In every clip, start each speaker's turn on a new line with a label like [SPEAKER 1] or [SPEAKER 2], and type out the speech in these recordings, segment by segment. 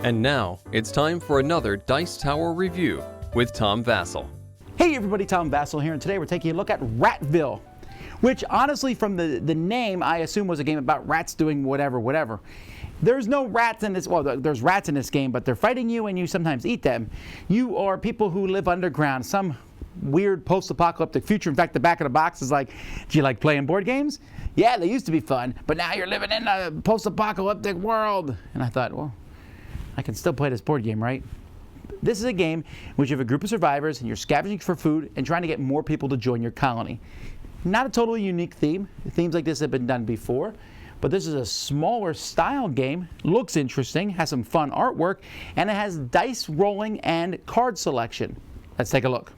[SPEAKER 1] And now, it's time for another Dice Tower review with Tom Vasel.
[SPEAKER 2] Hey everybody, Tom Vasel here, and today we're taking a look at Ratville, which honestly from the name I assume was a game about rats doing whatever. There's no rats in this, well there's rats in this game, but they're fighting you and you sometimes eat them. You are people who live underground, some weird post-apocalyptic future. In fact, the back of the box is like, do you like playing board games? Yeah, they used to be fun, but now you're living in a post-apocalyptic world. And I thought, well, I can still play this board game, right? This is a game in which you have a group of survivors and you're scavenging for food and trying to get more people to join your colony. Not a totally unique theme. Themes like this have been done before, but this is a smaller style game. Looks interesting, has some fun artwork, and it has dice rolling and card selection. Let's take a look.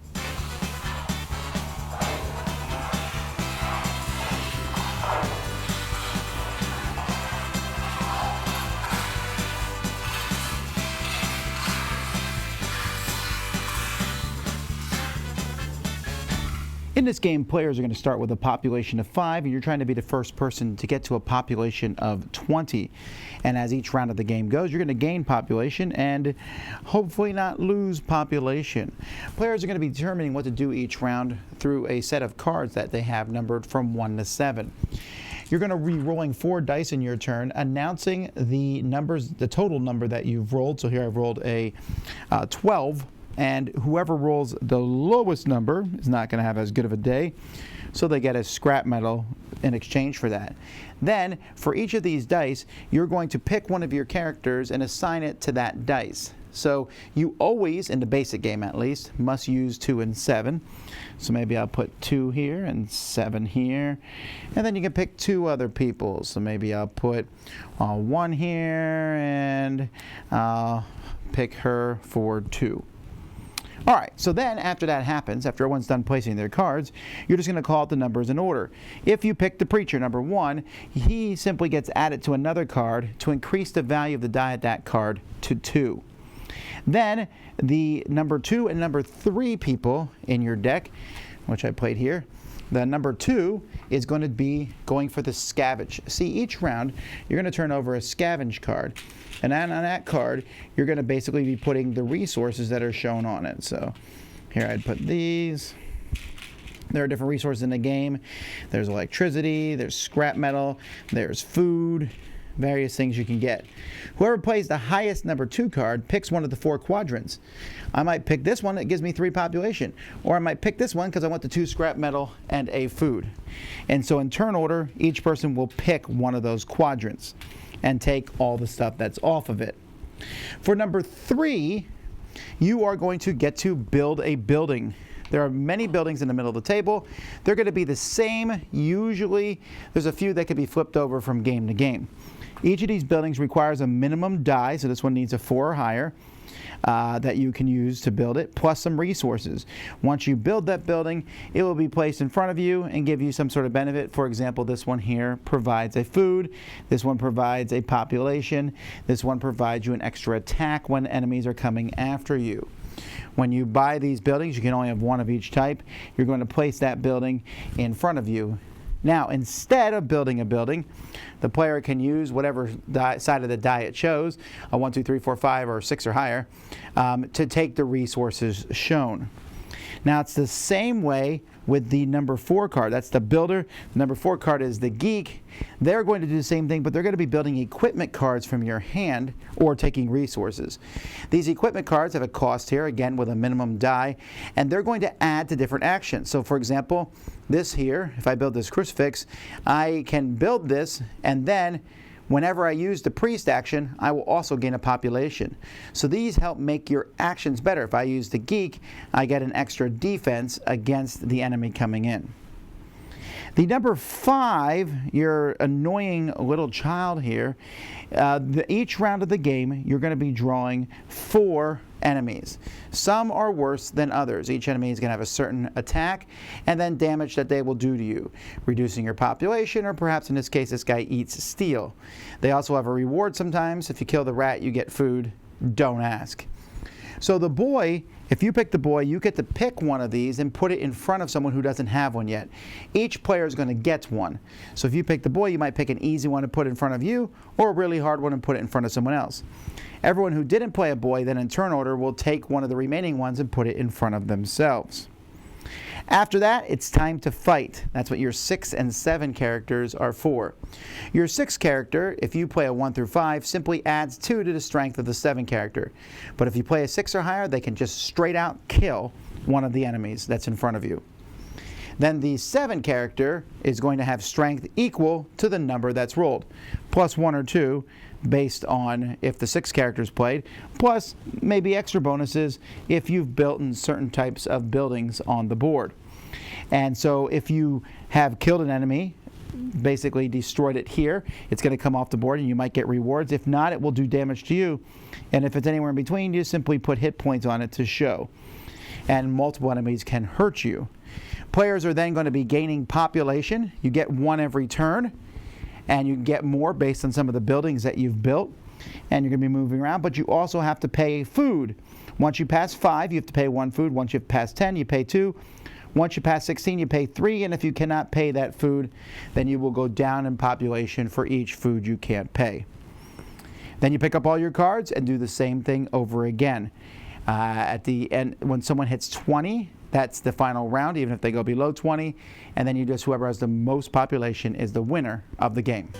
[SPEAKER 2] In this game, players are going to start with a population of 5, and you're trying to be the first person to get to a population of 20. And as each round of the game goes, you're going to gain population and hopefully not lose population. Players are going to be determining what to do each round through a set of cards that they have numbered from 1 to 7. You're going to be rolling 4 dice in your turn, announcing the numbers, the total number that you've rolled. So here I've rolled a 12. And whoever rolls the lowest number is not going to have as good of a day, so they get a scrap metal in exchange for that. Then, for each of these dice, you're going to pick one of your characters and assign it to that dice. So you always, in the basic game at least, must use 2 and 7. So maybe I'll put 2 here and 7 here. And then you can pick 2 other people. So maybe I'll put 1 here and pick her for 2. All right, so then after that happens, after everyone's done placing their cards, you're just going to call out the numbers in order. If you pick the preacher, number 1, he simply gets added to another card to increase the value of the die at that card to 2. Then the number 2 and number 3 people in your deck, which I played here, the number 2 is going to be going for the scavenge. See, each round you're going to turn over a scavenge card. And then on that card, you're going to basically be putting the resources that are shown on it. So here I'd put these. There are different resources in the game. There's electricity, there's scrap metal, there's food, various things you can get. Whoever plays the highest number 2 card picks one of the 4 quadrants. I might pick this one that gives me 3 population. Or I might pick this one because I want the 2 scrap metal and a food. And so in turn order, each person will pick one of those quadrants and take all the stuff that's off of it. For number 3, you are going to get to build a building. There are many buildings in the middle of the table. They're going to be the same. Usually, there's a few that could be flipped over from game to game. Each of these buildings requires a minimum die, so this one needs a 4 or higher. That you can use to build it, plus some resources. Once you build that building, it will be placed in front of you and give you some sort of benefit. For example, this one here provides a food, this one provides a population, this one provides you an extra attack when enemies are coming after you. When you buy these buildings, you can only have one of each type. You're going to place that building in front of you. Now, instead of building a building, the player can use whatever side of the die it shows, a 1, 2, 3, 4, 5, or 6 or higher, to take the resources shown. Now, it's the same way with the number 4 card. That's the builder. The number 4 card is the geek. They're going to do the same thing, but they're going to be building equipment cards from your hand or taking resources. These equipment cards have a cost here, again with a minimum die, and they're going to add to different actions. So for example, this here, if I build this crucifix, I can build this, and then whenever I use the priest action, I will also gain a population. So these help make your actions better. If I use the geek, I get an extra defense against the enemy coming in. The number 5, your annoying little child here, each round of the game, you're going to be drawing 4 enemies. Some are worse than others. Each enemy is going to have a certain attack and then damage that they will do to you, reducing your population, or perhaps in this case, this guy eats steel. They also have a reward sometimes. If you kill the rat, you get food. Don't ask. So the boy If you pick the boy, you get to pick one of these and put it in front of someone who doesn't have one yet. Each player is going to get one. So if you pick the boy, you might pick an easy one to put in front of you or a really hard one and put it in front of someone else. Everyone who didn't play a boy then in turn order will take one of the remaining ones and put it in front of themselves. After that, it's time to fight. That's what your 6 and 7 characters are for. Your 6 character, if you play a 1 through 5, simply adds 2 to the strength of the 7 character. But if you play a 6 or higher, they can just straight out kill one of the enemies that's in front of you. Then the 7 character is going to have strength equal to the number that's rolled, plus 1 or 2 based on if the 6 characters played, plus maybe extra bonuses if you've built in certain types of buildings on the board. And so if you have killed an enemy, basically destroyed it here, it's going to come off the board and you might get rewards. If not, it will do damage to you. And if it's anywhere in between, you simply put hit points on it to show. And multiple enemies can hurt you. Players are then going to be gaining population. You get 1 every turn, and you get more based on some of the buildings that you've built, and you're going to be moving around, but you also have to pay food. Once you pass 5, you have to pay 1 food. Once you pass 10, you pay 2. Once you pass 16, you pay 3, and if you cannot pay that food, then you will go down in population for each food you can't pay. Then you pick up all your cards and do the same thing over again. At the end, when someone hits 20, that's the final round, even if they go below 20, and then you just, whoever has the most population is the winner of the game.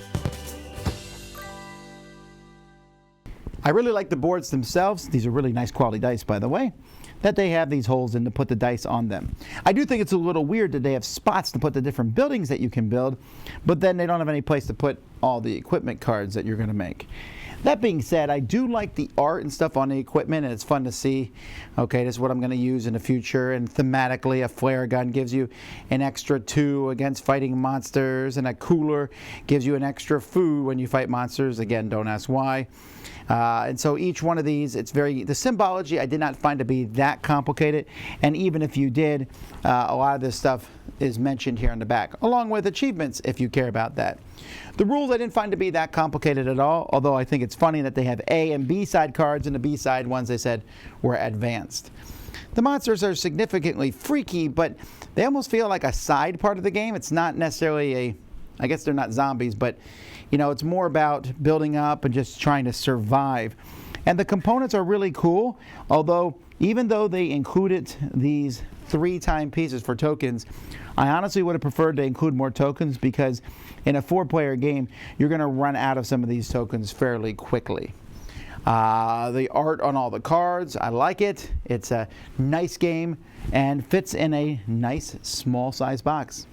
[SPEAKER 2] I really like the boards themselves. These are really nice quality dice, by the way, that they have these holes in to put the dice on them. I do think it's a little weird that they have spots to put the different buildings that you can build, but then they don't have any place to put all the equipment cards that you're going to make. That being said, I do like the art and stuff on the equipment, and it's fun to see, okay, this is what I'm going to use in the future, and thematically a flare gun gives you an extra 2 against fighting monsters, and a cooler gives you an extra food when you fight monsters. Again, don't ask why. And so each one of these, the symbology I did not find to be that complicated, and even if you did, a lot of this stuff is mentioned here in the back, along with achievements if you care about that. The rules I didn't find to be that complicated at all, although I think it's funny that they have A and B side cards, and the B side ones they said were advanced. The monsters are significantly freaky, but they almost feel like a side part of the game. It's not necessarily I guess they're not zombies, but you know, it's more about building up and just trying to survive. And the components are really cool, although even though they included these 3-time pieces for tokens, I honestly would have preferred to include more tokens, because in a 4-player game, you're going to run out of some of these tokens fairly quickly. The art on all the cards, I like it. It's a nice game and fits in a nice small size box.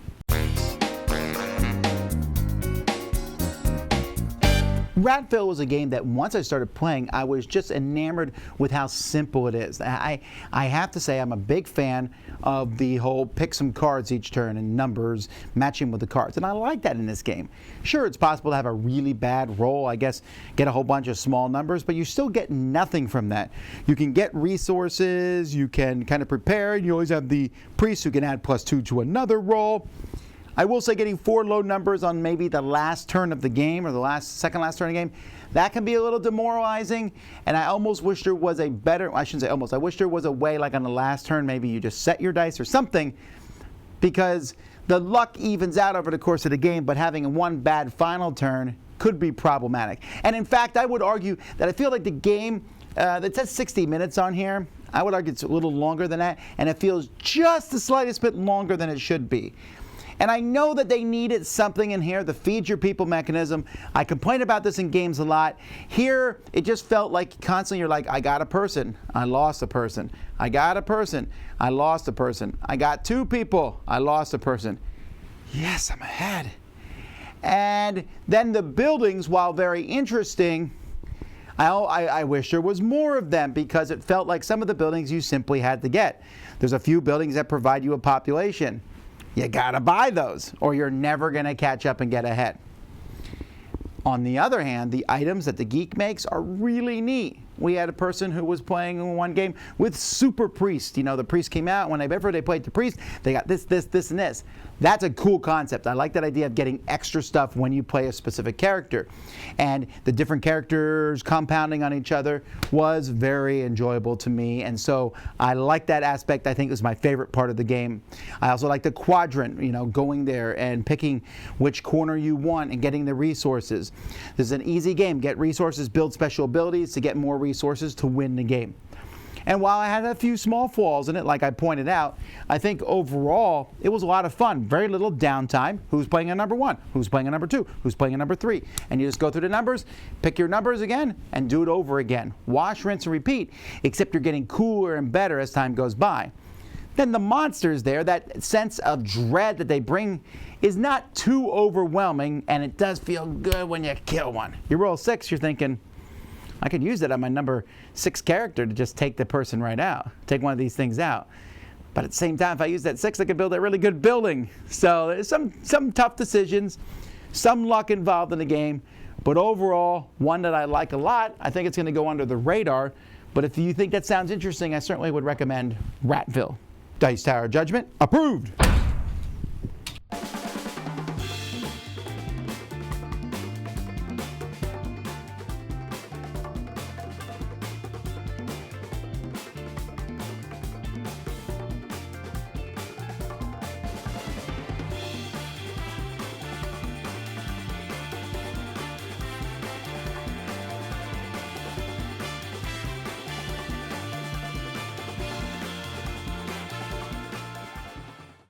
[SPEAKER 2] Ratville was a game that once I started playing, I was just enamored with how simple it is. I have to say I'm a big fan of the whole pick some cards each turn and numbers matching with the cards, and I like that in this game. Sure, it's possible to have a really bad roll, I guess get a whole bunch of small numbers, but you still get nothing from that. You can get resources, you can kind of prepare, and you always have the priest who can add +2 to another roll. I will say getting 4 low numbers on maybe the last turn of the game, or the second last turn of the game, that can be a little demoralizing, and I almost wish there was a better, I shouldn't say almost, I wish there was a way, like on the last turn, maybe you just set your dice or something, because the luck evens out over the course of the game, but having one bad final turn could be problematic. And in fact, I would argue that I feel like the game, that says 60 minutes on here, I would argue it's a little longer than that, and it feels just the slightest bit longer than it should be. And I know that they needed something in here, the feed your people mechanism. I complain about this in games a lot. Here, it just felt like constantly you're like, I got a person, I lost a person. I got a person, I lost a person. I got 2 people, I lost a person. Yes, I'm ahead. And then the buildings, while very interesting, I wish there was more of them, because it felt like some of the buildings you simply had to get. There's a few buildings that provide you a population. You gotta buy those, or you're never gonna catch up and get ahead. On the other hand, the items that the geek makes are really neat. we had a person who was playing one game with Super Priest. You know, the priest came out. Whenever they played the priest, they got this, and this. That's a cool concept. I like that idea of getting extra stuff when you play a specific character. And the different characters compounding on each other was very enjoyable to me. And so I like that aspect. I think it was my favorite part of the game. I also like the quadrant, you know, going there and picking which corner you want and getting the resources. This is an easy game. Get resources, build special abilities to get more resources to win the game. And while I had a few small flaws in it, like I pointed out, I think overall it was a lot of fun. Very little downtime. Who's playing a number 1? Who's playing a number 2? Who's playing a number 3? And you just go through the numbers, pick your numbers again, and do it over again. Wash, rinse, and repeat, except you're getting cooler and better as time goes by. Then the monsters there, that sense of dread that they bring is not too overwhelming, and it does feel good when you kill one. You roll 6, you're thinking, I could use that on my number 6 character to just take the person right out, take one of these things out. But at the same time, if I use that 6, I could build a really good building. So there's some tough decisions, some luck involved in the game, but overall, one that I like a lot. I think it's going to go under the radar, but if you think that sounds interesting, I certainly would recommend Ratville. Dice Tower Judgment approved.